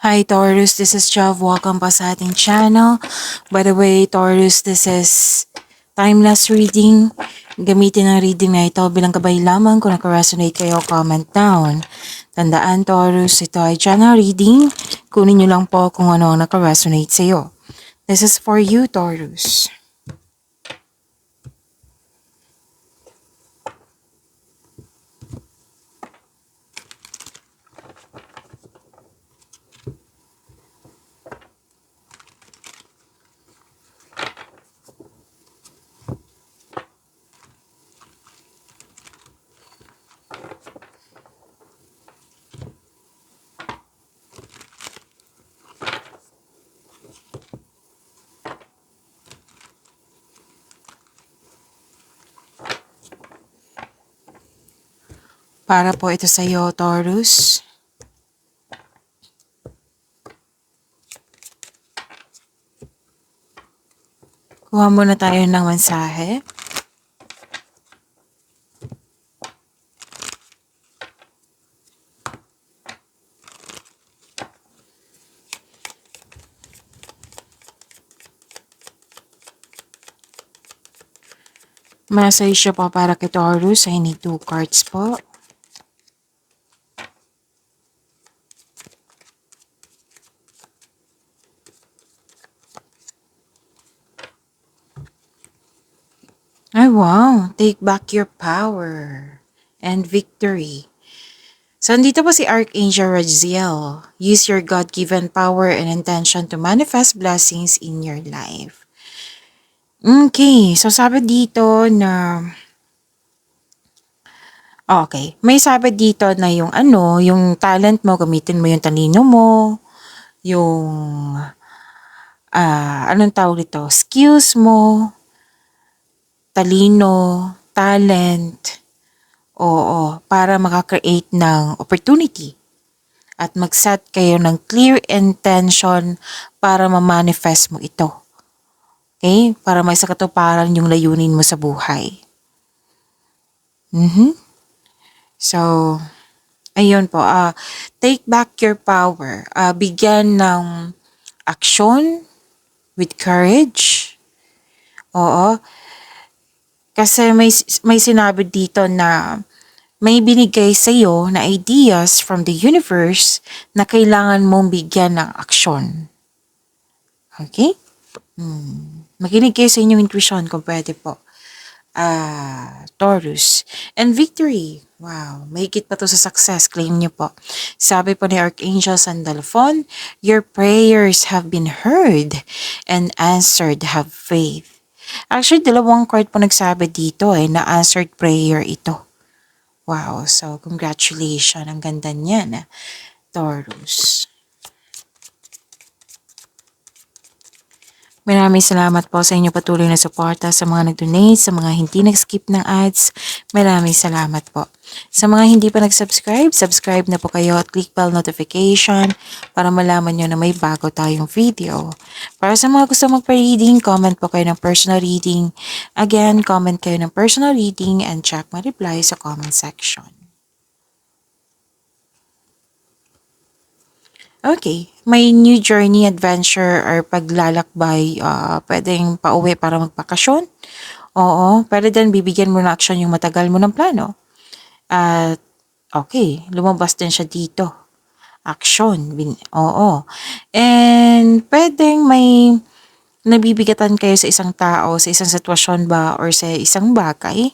Hi Taurus, this is Jav. Welcome pa sa ating channel. By the way, Taurus, this is timeless reading. Gamitin ang reading na ito bilang gabay lamang. Kung naka-resonate kayo, comment down. Tandaan Taurus, ito ay channel reading. Kunin nyo lang po kung ano ang naka-resonate sa iyo. This is for you, Taurus. Para po ito sa iyo, Taurus. Kuha muna tayo ng mensahe. Message siya po para kay Taurus. I need 2 cards po. Ay, wow. Take back your power and victory. So, andito po si Archangel Raziel. Use your God-given power and intention to manifest blessings in your life. Okay. So, sabi dito na... Okay. May sabi dito na yung talent mo, gamitin mo yung talino mo, yung, anong tawag dito? Skills mo, talino, talent, oo, para makakreate ng opportunity at mag-set kayo ng clear intention para ma-manifest mo ito. Okay? Para may sa katuparan yung layunin mo sa buhay. So, ayun po, take back your power. Bigyan ng action with courage. Oo. Kasi may sinabi dito na may binigay sa iyo na ideas from the universe na kailangan mong bigyan ng aksyon. Okay? Makinig kayo sa inyong intuition kung pwede po. Taurus. And victory. Wow. Mahigit pa to sa success. Claim niyo po. Sabi po ni Archangel Sandalphon, your prayers have been heard and answered. Have faith. Actually, 2 card po nagsabi dito na answered prayer ito. Wow. So, congratulations. Ang ganda niyan. Taurus. Maraming salamat po sa inyo patuloy na suporta, sa mga nag-donate, sa mga hindi nag-skip ng ads. Maraming salamat po. Sa mga hindi pa nag-subscribe, subscribe na po kayo at click bell notification para malaman nyo na may bago tayong video. Para sa mga gusto magpa-reading, comment po kayo ng personal reading. Again, comment kayo ng personal reading and check my reply sa comment section. Okay, may new journey, adventure, or paglalakbay, pwedeng pauwi para magpakasyon. Oo, pwede din bibigyan mo ng action yung matagal mo ng plano. At, okay, lumabas din siya dito. Action, oo. And, pwedeng may nabibigatan kayo sa isang tao, sa isang sitwasyon ba, or sa isang bagay.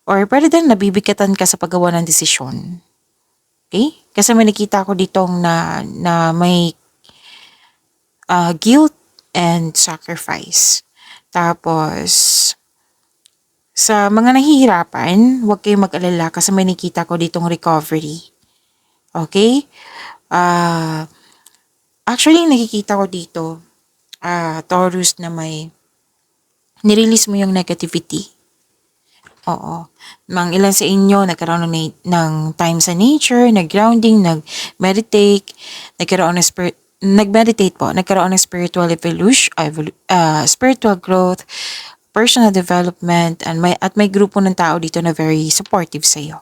Or pwede din nabibigatan ka sa paggawa ng desisyon. Okay? Kasi may nakita ko ditong na may guilt and sacrifice. Tapos, sa mga nahihirapan, huwag kayong mag-alala kasi may nakita ko ditong recovery. Okay? Actually, nakikita ko dito, Taurus, na may nirelease mo yung negativity. Oo. Mang ilan sa inyo nagkaroon ng time sa nature, nag-grounding, nag-meditate, nag-meditate po, nagkaroon ng spiritual evolution, spiritual growth, personal development, and may grupo ng tao dito na very supportive sa iyo.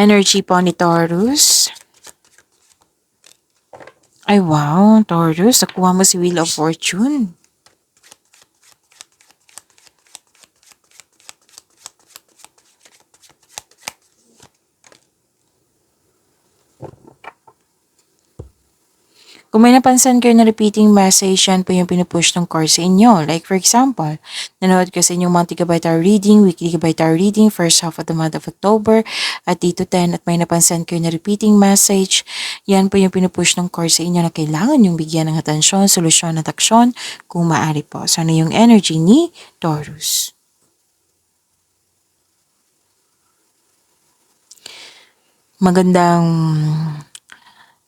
energy po ni Taurus. Ay wow, Taurus, nakuha mo si Wheel of Fortune. Kung may napansin kayo na repeating message, yan po yung pinupush ng card sa inyo. Like for example, nanood ka sa inyong monthly Gabay Tarot reading, weekly Gabay Tarot reading, first half of the month of October, at dito 10, at may napansin kayo na repeating message, yan po yung pinupush ng card sa inyo na kailangan yung bigyan ng atensyon, solusyon at aksyon kung maaari po. So ano yung energy ni Taurus? Magandang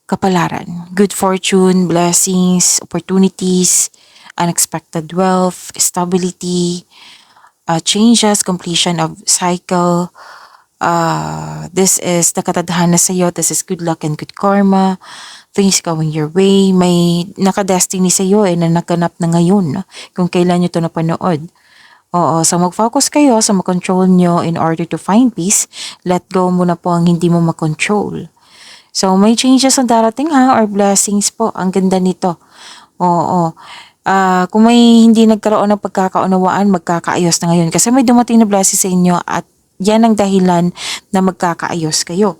kapalaran, good fortune, blessings, opportunities, unexpected wealth, stability, changes, completion of cycle. This is nakatadhana sa iyo. This is good luck and good karma. Things going your way. May nakadestiny sa iyo na naganap na ngayon kung kailan nyo ito napanood. Oo, so mag-focus kayo sa makontrol nyo in order to find peace. Let go muna po ang hindi mo makontrol. So, may changes na darating or blessings po. Ang ganda nito. Oo. Kung may hindi nagkaroon ng pagkakaunawaan, magkakaayos na ngayon. Kasi may dumating na blessing sa inyo at yan ang dahilan na magkakaayos kayo.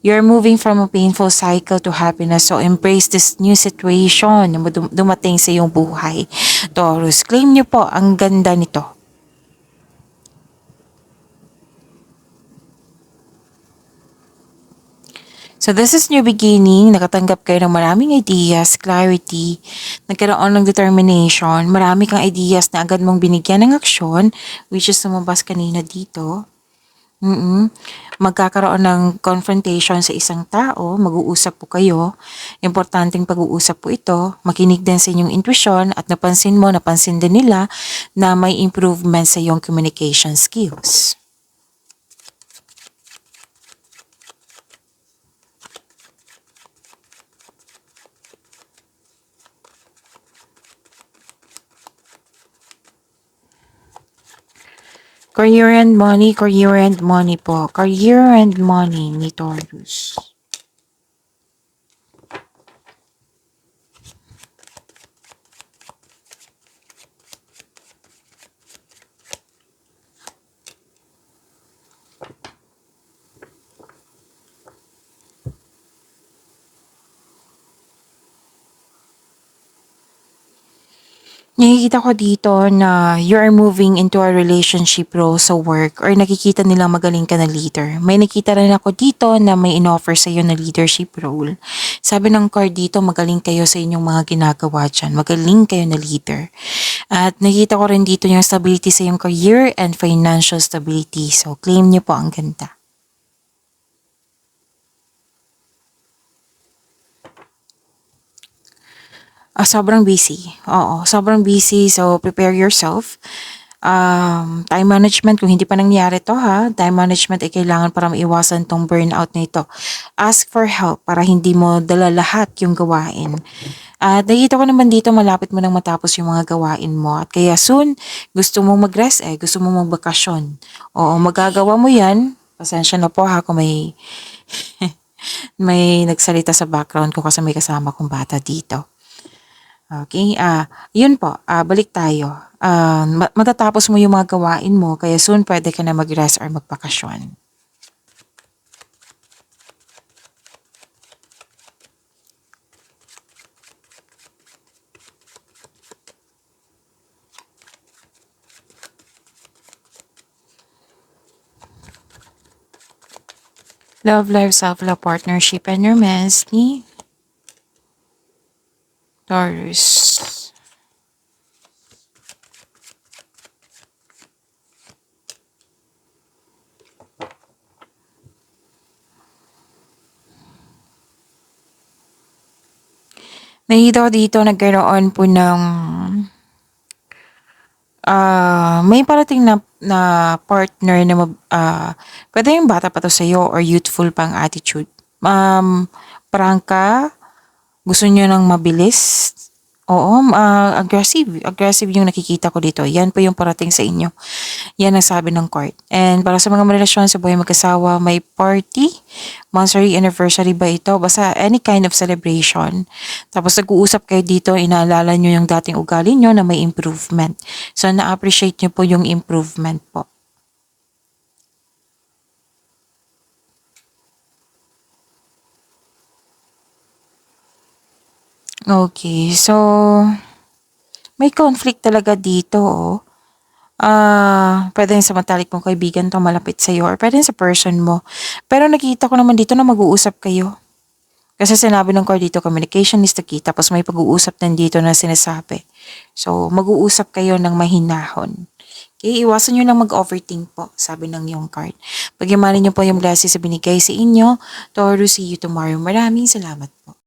You're moving from a painful cycle to happiness. So, embrace this new situation na dumating sa iyong buhay. Taurus, claim niyo po. Ang ganda nito. So this is new beginning, nakatanggap kayo ng maraming ideas, clarity, nagkaroon ng determination, marami kang ideas na agad mong binigyan ng aksyon, which is lumabas kanina dito. Magkakaroon ng confrontation sa isang tao, mag-uusap po kayo, importanteng pag-uusap po ito, makinig din sa inyong intuition at napansin din nila na may improvement sa iyong communication skills. Career and money po. Career and money ni Taurus. Nakikita ko dito na you are moving into a relationship role sa work or nakikita nilang magaling ka na leader. May nakita rin ako dito na may in-offer sa iyo na leadership role. Sabi ng card dito, magaling kayo sa inyong mga ginagawa dyan. Magaling kayo na leader. At nakikita ko rin dito yung stability sa iyong career and financial stability. So, claim niyo po, ang ganda. Sobrang busy. Oo, sobrang busy. So, prepare yourself. Time management, kung hindi pa nangyari to time management ay kailangan para maiwasan tong burnout na ito. Ask for help para hindi mo dala lahat yung gawain. At nakita ko naman dito, malapit mo nang matapos yung mga gawain mo. At kaya soon, gusto mong mag-rest gusto mong magbakasyon. Oo, magagawa mo yan. Pasensya na po kung may may nagsalita sa background ko kasi may kasama kong bata dito. Okay, yun po, balik tayo. Matatapos mo yung mga gawain mo, kaya soon pwede ka na mag-rest or magpakasyon. Love life, self-love, partnership, and romance ni Taurus. Nakita ko dito, nagkaroon po ng may parating na partner na pwede yung bata pa to sa'yo or youthful pang attitude. Prangka, gusto nyo ng mabilis, Oo, aggressive. Aggressive yung nakikita ko dito. Yan po yung parating sa inyo. Yan ang sabi ng court. And para sa mga relasyon sa buhay mag-asawa, may party, monthsary anniversary ba ito? Basta any kind of celebration. Tapos nag-uusap kayo dito, inaalala nyo yung dating ugali nyo na may improvement. So na-appreciate nyo po yung improvement po. Okay, so may conflict talaga dito, oh. Pwede sa matalik mong kaibigan 'to, malapit sa'yo or puwedeng sa person mo. Pero nakita ko naman dito na mag-uusap kayo. Kasi sinabi ng court dito, communication is the key, tapos may pag-uusap din dito na sinasabi. So, mag-uusap kayo ng mahinahon. Okay, iwasan niyo lang mag-overthink po, sabi ng iyong card. Pagyamanin niyo po yung blessings na binigay sa inyo. Taurus, see you tomorrow. Maraming salamat po.